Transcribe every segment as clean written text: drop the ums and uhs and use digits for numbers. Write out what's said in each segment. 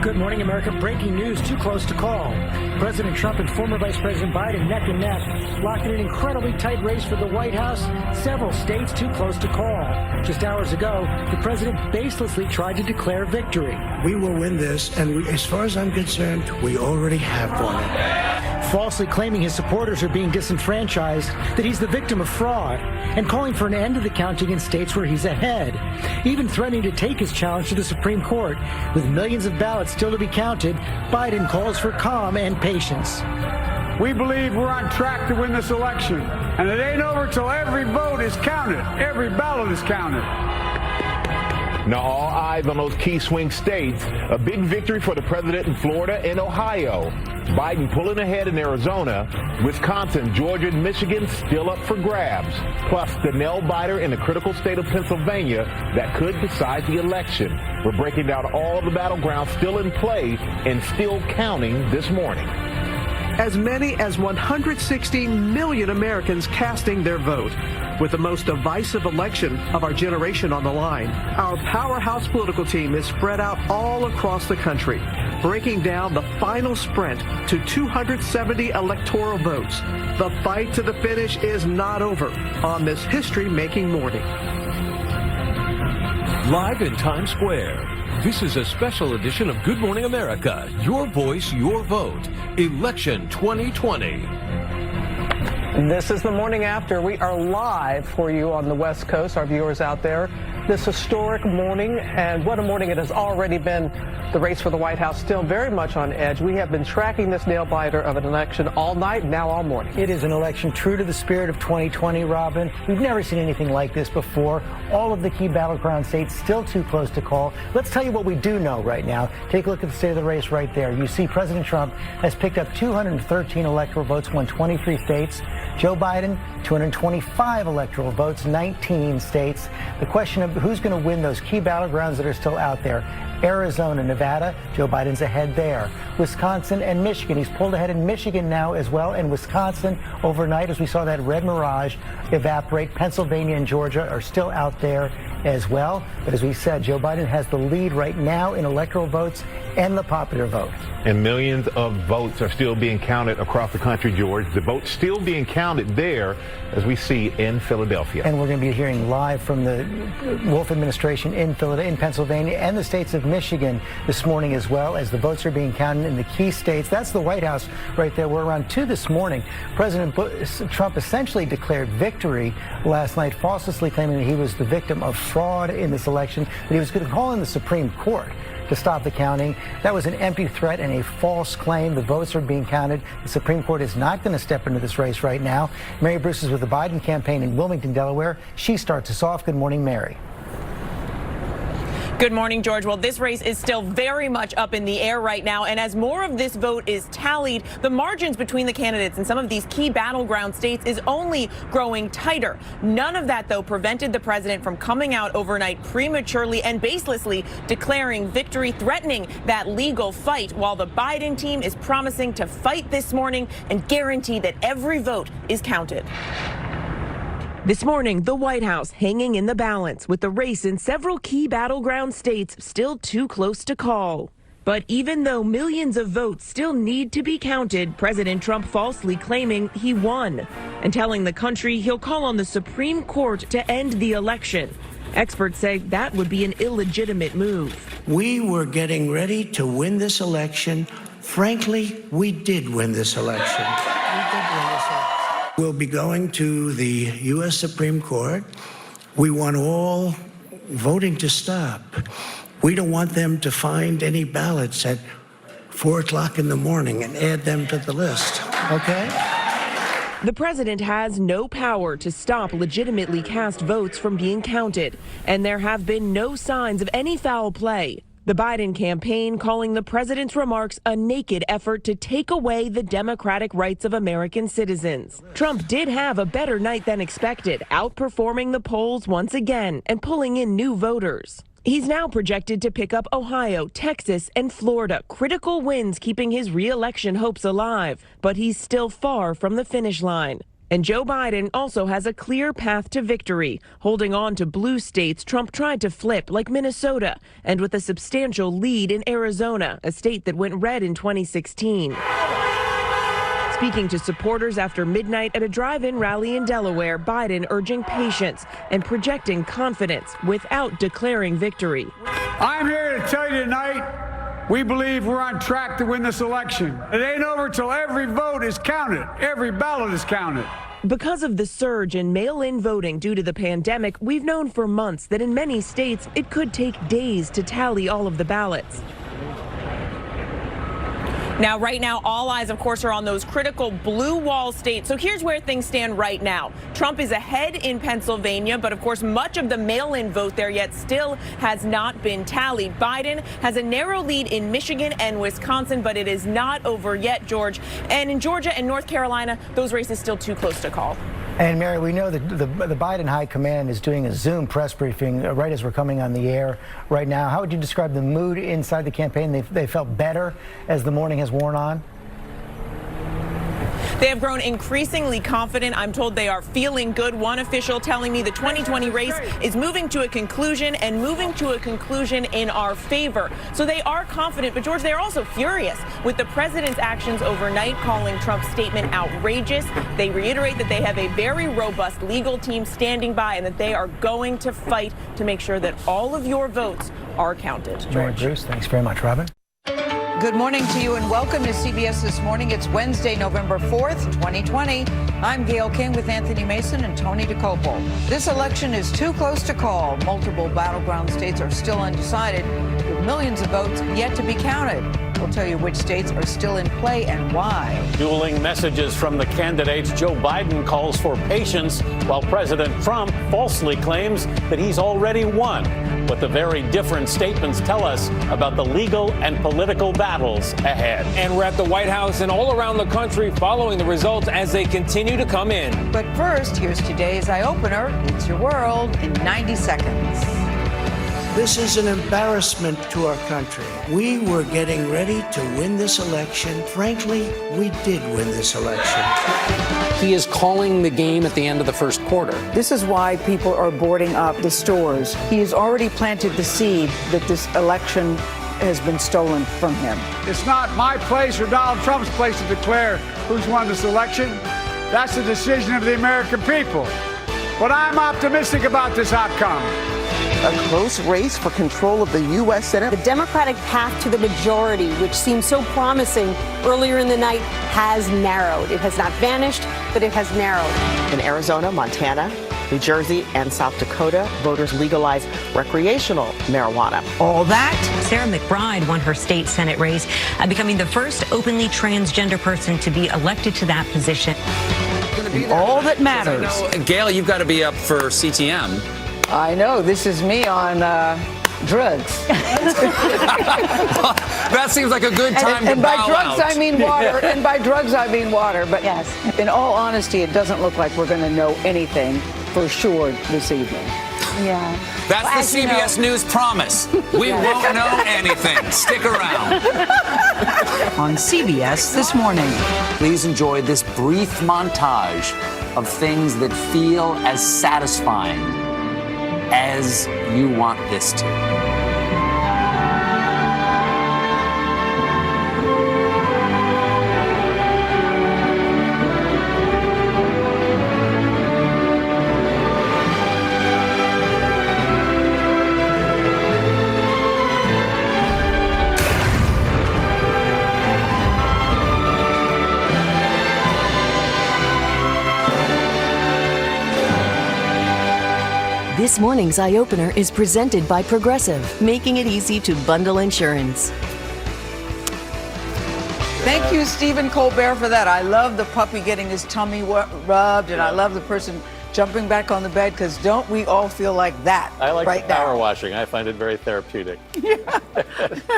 Good morning, America. Breaking news, too close to call. President Trump and former Vice President Biden neck and neck, locking an incredibly tight race for the White House. Several states too close to call. Just hours ago, the president baselessly tried to declare victory. We will win this, and as far as I'm concerned, we already have won it. Falsely claiming his supporters are being disenfranchised, that he's the victim of fraud, and calling for an end to the counting in states where he's ahead. Even threatening to take his challenge to the Supreme Court. With millions of ballots still to be counted, Biden calls for calm and patience. We believe we're on track to win this election, and it ain't over till every vote is counted, every ballot is counted. Now all eyes on those key swing states. A big victory for the president in Florida and Ohio. Biden pulling ahead in Arizona. Wisconsin, Georgia, and Michigan still up for grabs. Plus the nail-biter in the critical state of Pennsylvania that could decide the election. We're breaking down all the battlegrounds still in play and still counting this morning. As many as 160 million Americans casting their vote. With the most divisive election of our generation on the line, our powerhouse political team is spread out all across the country, breaking down the final sprint to 270 electoral votes. The fight to the finish is not over on this history-making morning. Live in Times Square, this is a special edition of Good Morning America, Your Voice, Your Vote, Election 2020. This is the morning after. We are live for you on the West Coast, our viewers out there. This historic morning, and what a morning it has already been. The race for the White House still very much on edge. We have been tracking this nail-biter of an election all night, now all morning. It is an election true to the spirit of 2020, Robin. We've never seen anything like this before. All of the key battleground states still too close to call. Let's tell you what we do know right now. Take a look at the state of the race right there. You see President Trump has picked up 213 electoral votes, won 23 states. Joe Biden, 225 electoral votes, 19 states. The question of who's going to win those key battlegrounds that are still out there. Arizona, Nevada, Joe Biden's ahead there. Wisconsin and Michigan. He's pulled ahead in Michigan now as well. And Wisconsin overnight, as we saw that red mirage evaporate. Pennsylvania and Georgia are still out there as well. But as we said, Joe Biden has the lead right now in electoral votes and the popular vote. And millions of votes are still being counted across the country, George. The votes still being counted there, as we see in Philadelphia. And we're going to be hearing live from the Wolf administration in Pennsylvania and the states of Michigan this morning, as well as the votes are being counted in the key states. That's the White House right there. We're around 2 this morning. President Trump essentially declared victory last night, falsely claiming that he was the victim of fraud in this election, that he was going to call in the Supreme Court to stop the counting. That was an empty threat and a false claim. The votes are being counted. The Supreme Court is not going to step into this race right now. Mary Bruce is with the Biden campaign in Wilmington, Delaware. She starts us off. Good morning, Mary. Good morning, George. Well, this race is still very much up in the air right now. And as more of this vote is tallied, the margins between the candidates in some of these key battleground states is only growing tighter. None of that, though, prevented the president from coming out overnight prematurely and baselessly declaring victory, threatening that legal fight, while the Biden team is promising to fight this morning and guarantee that every vote is counted. This morning, the White House hanging in the balance with the race in several key battleground states still too close to call. But even though millions of votes still need to be counted, President Trump falsely claiming he won and telling the country he'll call on the Supreme Court to end the election. Experts say that would be an illegitimate move. We were getting ready to win this election. Frankly, we did win this election. We'll be going to the U.S. Supreme Court. We want all voting to stop. We don't want them to find any ballots at 4 o'clock in the morning and add them to the list, okay? The president has no power to stop legitimately cast votes from being counted, and there have been no signs of any foul play. The Biden campaign calling the president's remarks a naked effort to take away the democratic rights of American citizens. Trump did have a better night than expected, outperforming the polls once again and pulling in new voters. He's now projected to pick up Ohio, Texas, and Florida, critical wins keeping his re-election hopes alive, but he's still far from the finish line. And Joe Biden also has a clear path to victory. Holding on to blue states Trump tried to flip, like Minnesota, and with a substantial lead in Arizona, a state that went red in 2016. Speaking to supporters after midnight at a drive-in rally in Delaware, Biden urging patience and projecting confidence without declaring victory. I'm here to tell you tonight, we believe we're on track to win this election. It ain't over till every vote is counted. Every ballot is counted. Because of the surge in mail-in voting due to the pandemic, we've known for months that in many states it could take days to tally all of the ballots. Now, right now, all eyes, of course, are on those critical blue wall states. So here's where things stand right now. Trump is ahead in Pennsylvania, but of course, much of the mail-in vote there yet still has not been tallied. Biden has a narrow lead in Michigan and Wisconsin, but it is not over yet, George. And in Georgia and North Carolina, those races still too close to call. And Mary, we know that the Biden High Command is doing a Zoom press briefing right as we're coming on the air right now. How would you describe the mood inside the campaign? They felt better as the morning has worn on? They have grown increasingly confident. I'm told they are feeling good. One official telling me the 2020 race is moving to a conclusion and moving to a conclusion in our favor. So they are confident. But, George, they are also furious with the president's actions overnight, calling Trump's statement outrageous. They reiterate that they have a very robust legal team standing by and that they are going to fight to make sure that all of your votes are counted. George. Bruce, thanks very much. Robin? Good morning to you and welcome to CBS This Morning. It's Wednesday, November 4th, 2020. I'm Gail King with Anthony Mason and Tony DeCopo. This election is too close to call. Multiple battleground states are still undecided, with millions of votes yet to be counted. We'll tell you which states are still in play and why. Dueling messages from the candidates. Joe Biden calls for patience, while President Trump falsely claims that he's already won. What the very different statements tell us about the legal and political battles ahead. And we're at the White House and all around the country following the results as they continue to come in. But first, here's today's eye-opener. It's your world in 90 seconds. This is an embarrassment to our country. We were getting ready to win this election. Frankly, we did win this election. He is calling the game at the end of the first quarter. This is why people are boarding up the stores. He has already planted the seed that this election has been stolen from him. It's not my place or Donald Trump's place to declare who's won this election. That's the decision of the American people. But I'm optimistic about this outcome. A close race for control of the U.S. Senate. The Democratic path to the majority, which seemed so promising earlier in the night, has narrowed. It has not vanished, but it has narrowed. In Arizona, Montana, New Jersey, and South Dakota, voters legalized recreational marijuana. All that? Sarah McBride won her state Senate race, becoming the first openly transgender person to be elected to that position. And all that matters. Gail, you've got to be up for CTM. I know, this is me on drugs. That seems like a good time and to by bow drugs out. I mean water. And by drugs I mean water. But yes, in all honesty, it doesn't look like we're going to know anything for sure this evening. Yeah. That's the CBS News promise. We won't know anything. Stick around. On CBS This Morning. Please enjoy this brief montage of things that feel as satisfying as you want this to. This morning's eye-opener is presented by Progressive, making it easy to bundle insurance. Thank you, Stephen Colbert, for that. I love the puppy getting his tummy rubbed, and I love the person jumping back on the bed, because don't we all feel like that I like right the power now? washing. I find it very therapeutic.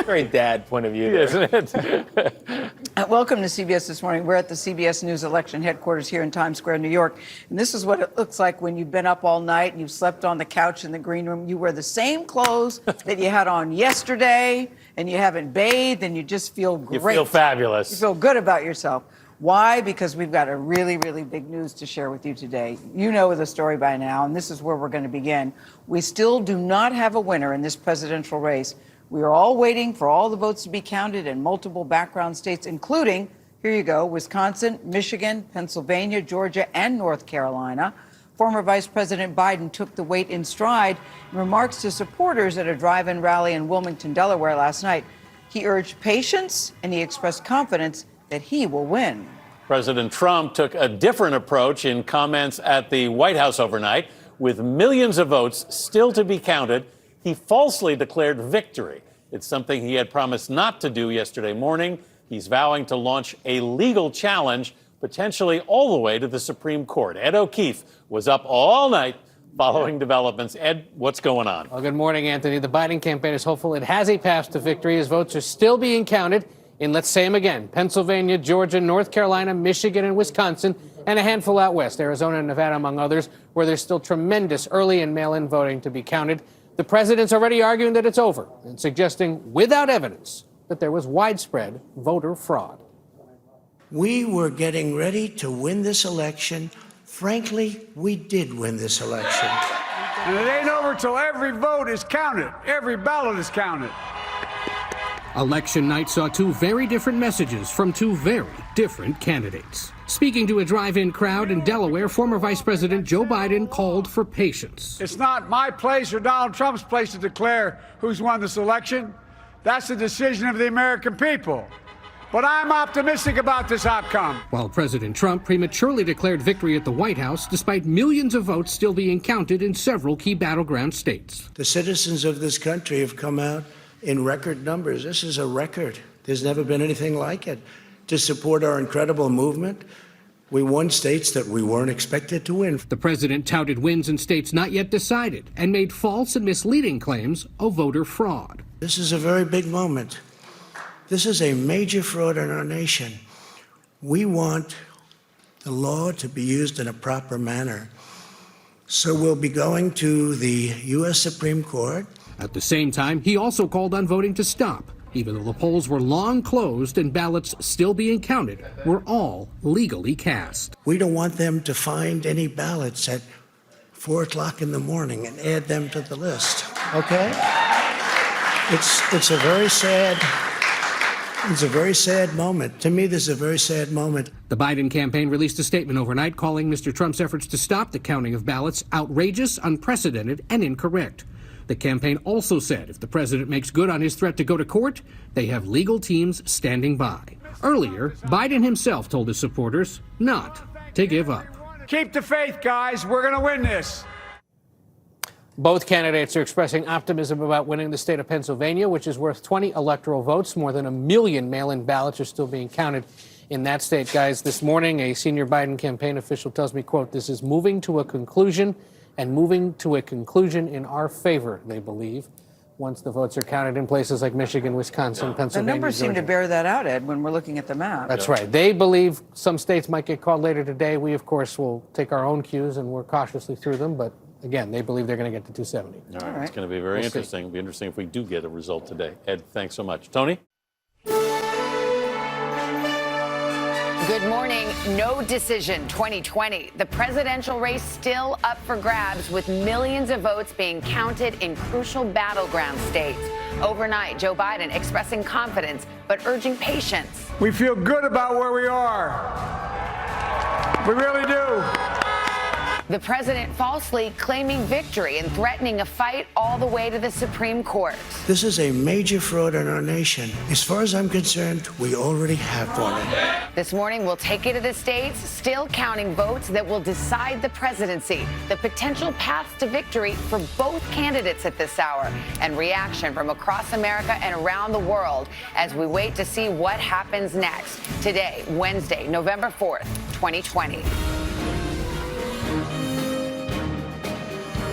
Very dad point of view, there. Isn't it? Welcome to CBS This Morning. We're at the CBS News election headquarters here in Times Square, New York. And this is what it looks like when you've been up all night and you've slept on the couch in the green room. You wear the same clothes that you had on yesterday, and you haven't bathed, and you just feel great. You feel fabulous. You feel good about yourself. Why? Because we've got a really, really big news to share with you today. You know the story by now, and this is where we're going to begin. We still do not have a winner in this presidential race. We are all waiting for all the votes to be counted in multiple background states, including, here you go, Wisconsin, Michigan, Pennsylvania, Georgia, and North Carolina. Former Vice President Biden took the wait in stride in remarks to supporters at a drive-in rally in Wilmington, Delaware last night. He urged patience, and he expressed confidence that he will win. President Trump took a different approach in comments at the White House overnight. With millions of votes still to be counted, he falsely declared victory. It's something he had promised not to do yesterday morning. He's vowing to launch a legal challenge, potentially all the way to the Supreme Court. Ed O'Keefe was up all night following developments. Ed, what's going on? Well, good morning, Anthony. The Biden campaign is hopeful it has a path to victory as votes are still being counted in, let's say them again, Pennsylvania, Georgia, North Carolina, Michigan, and Wisconsin, and a handful out west, Arizona and Nevada, among others, where there's still tremendous early and mail-in voting to be counted. The president's already arguing that it's over and suggesting, without evidence, that there was widespread voter fraud. We were getting ready to win this election. Frankly, we did win this election. And it ain't over till every vote is counted. Every ballot is counted. Election night saw two very different messages from two very different candidates. Speaking to a drive-in crowd in Delaware, former Vice President Joe Biden called for patience. It's not my place or Donald Trump's place to declare who's won this election. That's the decision of the American people. But I'm optimistic about this outcome. While President Trump prematurely declared victory at the White House, despite millions of votes still being counted in several key battleground states. The citizens of this country have come out in record numbers. This is a record. There's never been anything like it. To support our incredible movement, we won states that we weren't expected to win. The president touted wins in states not yet decided and made false and misleading claims of voter fraud. This is a very big moment. This is a major fraud in our nation. We want the law to be used in a proper manner. So we'll be going to the U.S. Supreme Court. At the same time, he also called on voting to stop, even though the polls were long closed and ballots still being counted were all legally cast. We don't want them to find any ballots at 4 o'clock in the morning and add them to the list, okay? It's a very sad moment. To me, this is a very sad moment. The Biden campaign released a statement overnight calling Mr. Trump's efforts to stop the counting of ballots outrageous, unprecedented, and incorrect. The campaign also said if the president makes good on his threat to go to court, they have legal teams standing by. Earlier, Biden himself told his supporters not to give up. Keep the faith, guys. We're going to win this. Both candidates are expressing optimism about winning the state of Pennsylvania, which is worth 20 electoral votes. More than 1 million mail-in ballots are still being counted in that state. Guys, this morning, a senior Biden campaign official tells me, quote, this is moving to a conclusion and moving to a conclusion in our favor, they believe, once the votes are counted in places like Michigan, Wisconsin, Pennsylvania, The numbers seem to bear that out, Ed, when we're looking at the map. That's right. They believe some states might get called later today. We, of course, will take our own cues and work cautiously through them. But again, they believe they're going to get to 270. All right. It's going to be very interesting. It'll be interesting if we do get a result today. Ed, thanks so much. Tony? Good morning. No decision 2020. The presidential race still up for grabs with millions of votes being counted in crucial battleground states. Overnight, Joe Biden expressing confidence but urging patience. We feel good about where we are. We really do. The president falsely claiming victory and threatening a fight all the way to the Supreme Court. This is a major fraud in our nation. As far as I'm concerned, we already have won it. This morning, we'll take you to the states, still counting votes that will decide the presidency, the potential paths to victory for both candidates at this hour, and reaction from across America and around the world as we wait to see what happens next. Today, Wednesday, November 4th, 2020.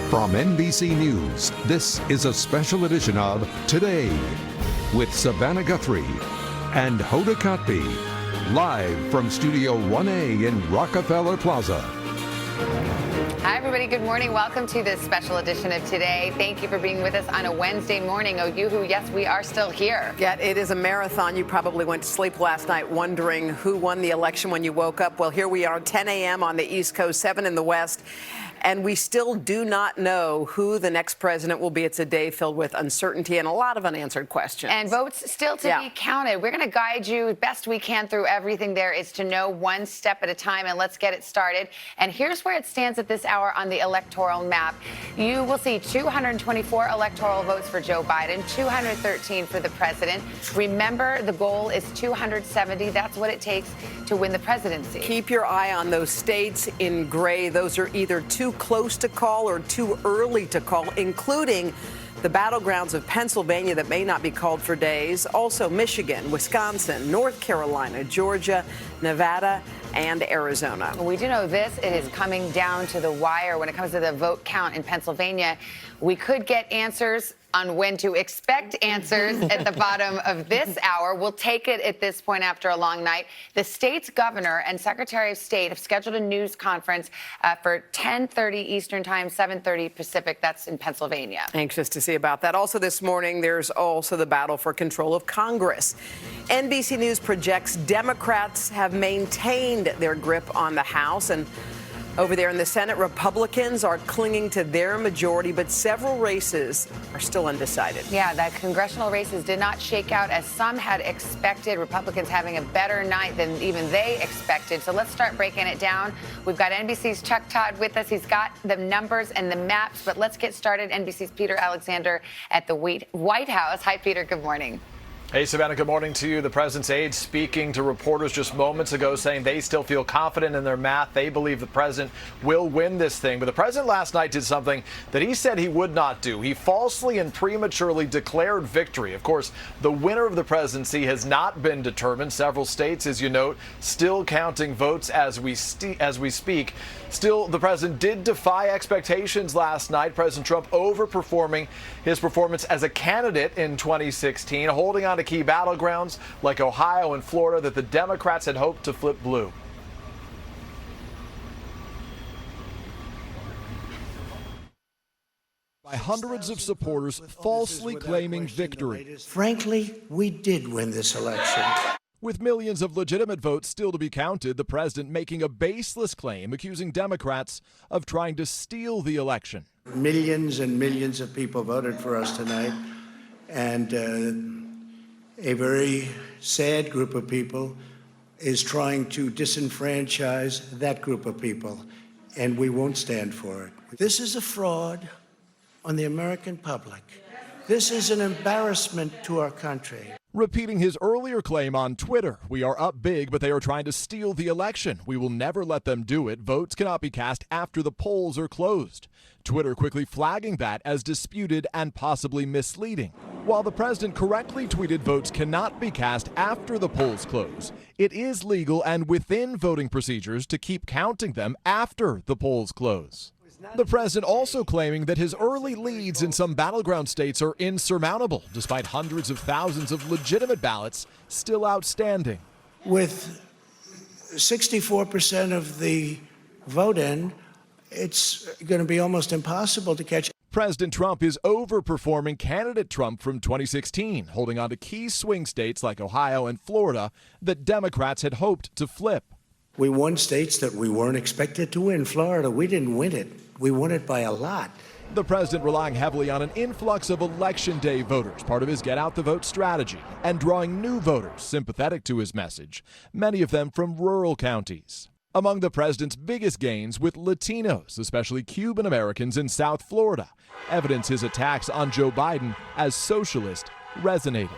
From NBC News, this is a special edition of Today with Savannah Guthrie and Hoda Kotb, live from Studio 1A in Rockefeller Plaza. Hi, everybody. Good morning. Welcome to this special edition of Today. Thank you for being with us on a Wednesday morning. Oh, yoo-hoo, yes, we are still here. Yet it is a marathon. You probably went to sleep last night wondering who won the election when you woke up. Well, here we are, 10 a.m. on the East Coast, 7 in the West. And we still do not know who the next president will be. It's a day filled with uncertainty and a lot of unanswered questions. And votes still to be counted. We're going to guide you best we can through everything there is to know, one step at a time. And let's get it started. And here's where it stands at this hour on the electoral map. You will see 224 electoral votes for Joe Biden, 213 for the president. Remember, the goal is 270. That's what it takes to win the presidency. Keep your eye on those states in gray. Those are either too close to call or too early to call, including the battlegrounds of Pennsylvania that may not be called for days. Also Michigan, Wisconsin, North Carolina, Georgia, Nevada, and Arizona. We do know this. It is coming down to the wire when it comes to the vote count in Pennsylvania. We could get answers on when to expect answers at the bottom of this hour. We'll take it at this point after a long night. The state's governor and secretary of state have scheduled a news conference for 10:30 Eastern time, 7:30 Pacific. That's in Pennsylvania. Anxious to see about that. Also this morning, there's also the battle for control of Congress. NBC News projects Democrats have maintained their grip on the House, and over there in the Senate, Republicans are clinging to their majority, but several races are still undecided. Yeah, the congressional races did not shake out as some had expected. Republicans having a better night than even they expected. So let's start breaking it down. We've got NBC's Chuck Todd with us. He's got the numbers and the maps, but let's get started. NBC's Peter Alexander at the White House. Hi, Peter. Good morning. Hey, Savannah, good morning to you. The president's aides speaking to reporters just moments ago saying they still feel confident in their math. They believe the president will win this thing. But the president last night did something that he said he would not do. He falsely and prematurely declared victory. Of course, the winner of the presidency has not been determined. Several states, as you note, still counting votes as we speak. Still, the president did defy expectations last night. President Trump overperforming his performance as a candidate in 2016, holding on to key battlegrounds like Ohio and Florida that the Democrats had hoped to flip blue. By hundreds of supporters falsely claiming victory. Frankly, we did win this election. With millions of legitimate votes still to be counted, the president making a baseless claim accusing Democrats of trying to steal the election. Millions and millions of people voted for us tonight, and a very sad group of people is trying to disenfranchise that group of people, and we won't stand for it. This is a fraud on the American public. This is an embarrassment to our country. Repeating his earlier claim on Twitter, "We are up big, but they are trying to steal the election. We will never let them do it. Votes cannot be cast after the polls are closed." Twitter quickly flagging that as disputed and possibly misleading. While the president correctly tweeted votes cannot be cast after the polls close, it is legal and within voting procedures to keep counting them after the polls close. The president also claiming that his early leads in some battleground states are insurmountable, despite hundreds of thousands of legitimate ballots still outstanding. With 64% of the vote in, it's going to be almost impossible to catch. President Trump is overperforming candidate Trump from 2016, holding on to key swing states like Ohio and Florida that Democrats had hoped to flip. We won states that we weren't expected to win. Florida, we didn't win it. We won it by a lot. The president relying heavily on an influx of Election Day voters, part of his get out the vote strategy, and drawing new voters sympathetic to his message, many of them from rural counties. Among the president's biggest gains with Latinos, especially Cuban Americans in South Florida, evidence his attacks on Joe Biden as socialist resonated.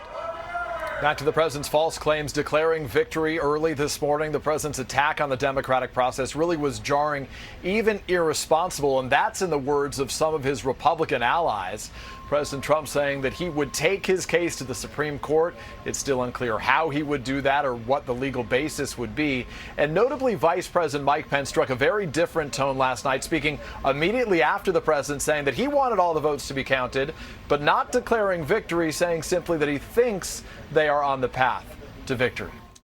Back to the president's false claims declaring victory early this morning. The president's attack on the democratic process really was jarring, even irresponsible, and that's in the words of some of his Republican allies. President Trump saying that he would take his case to the Supreme Court. It's still unclear how he would do that or what the legal basis would be. And notably, Vice President Mike Pence struck a very different tone last night, speaking immediately after the president saying that he wanted all the votes to be counted, but not declaring victory, saying simply that he thinks they are on the path to victory.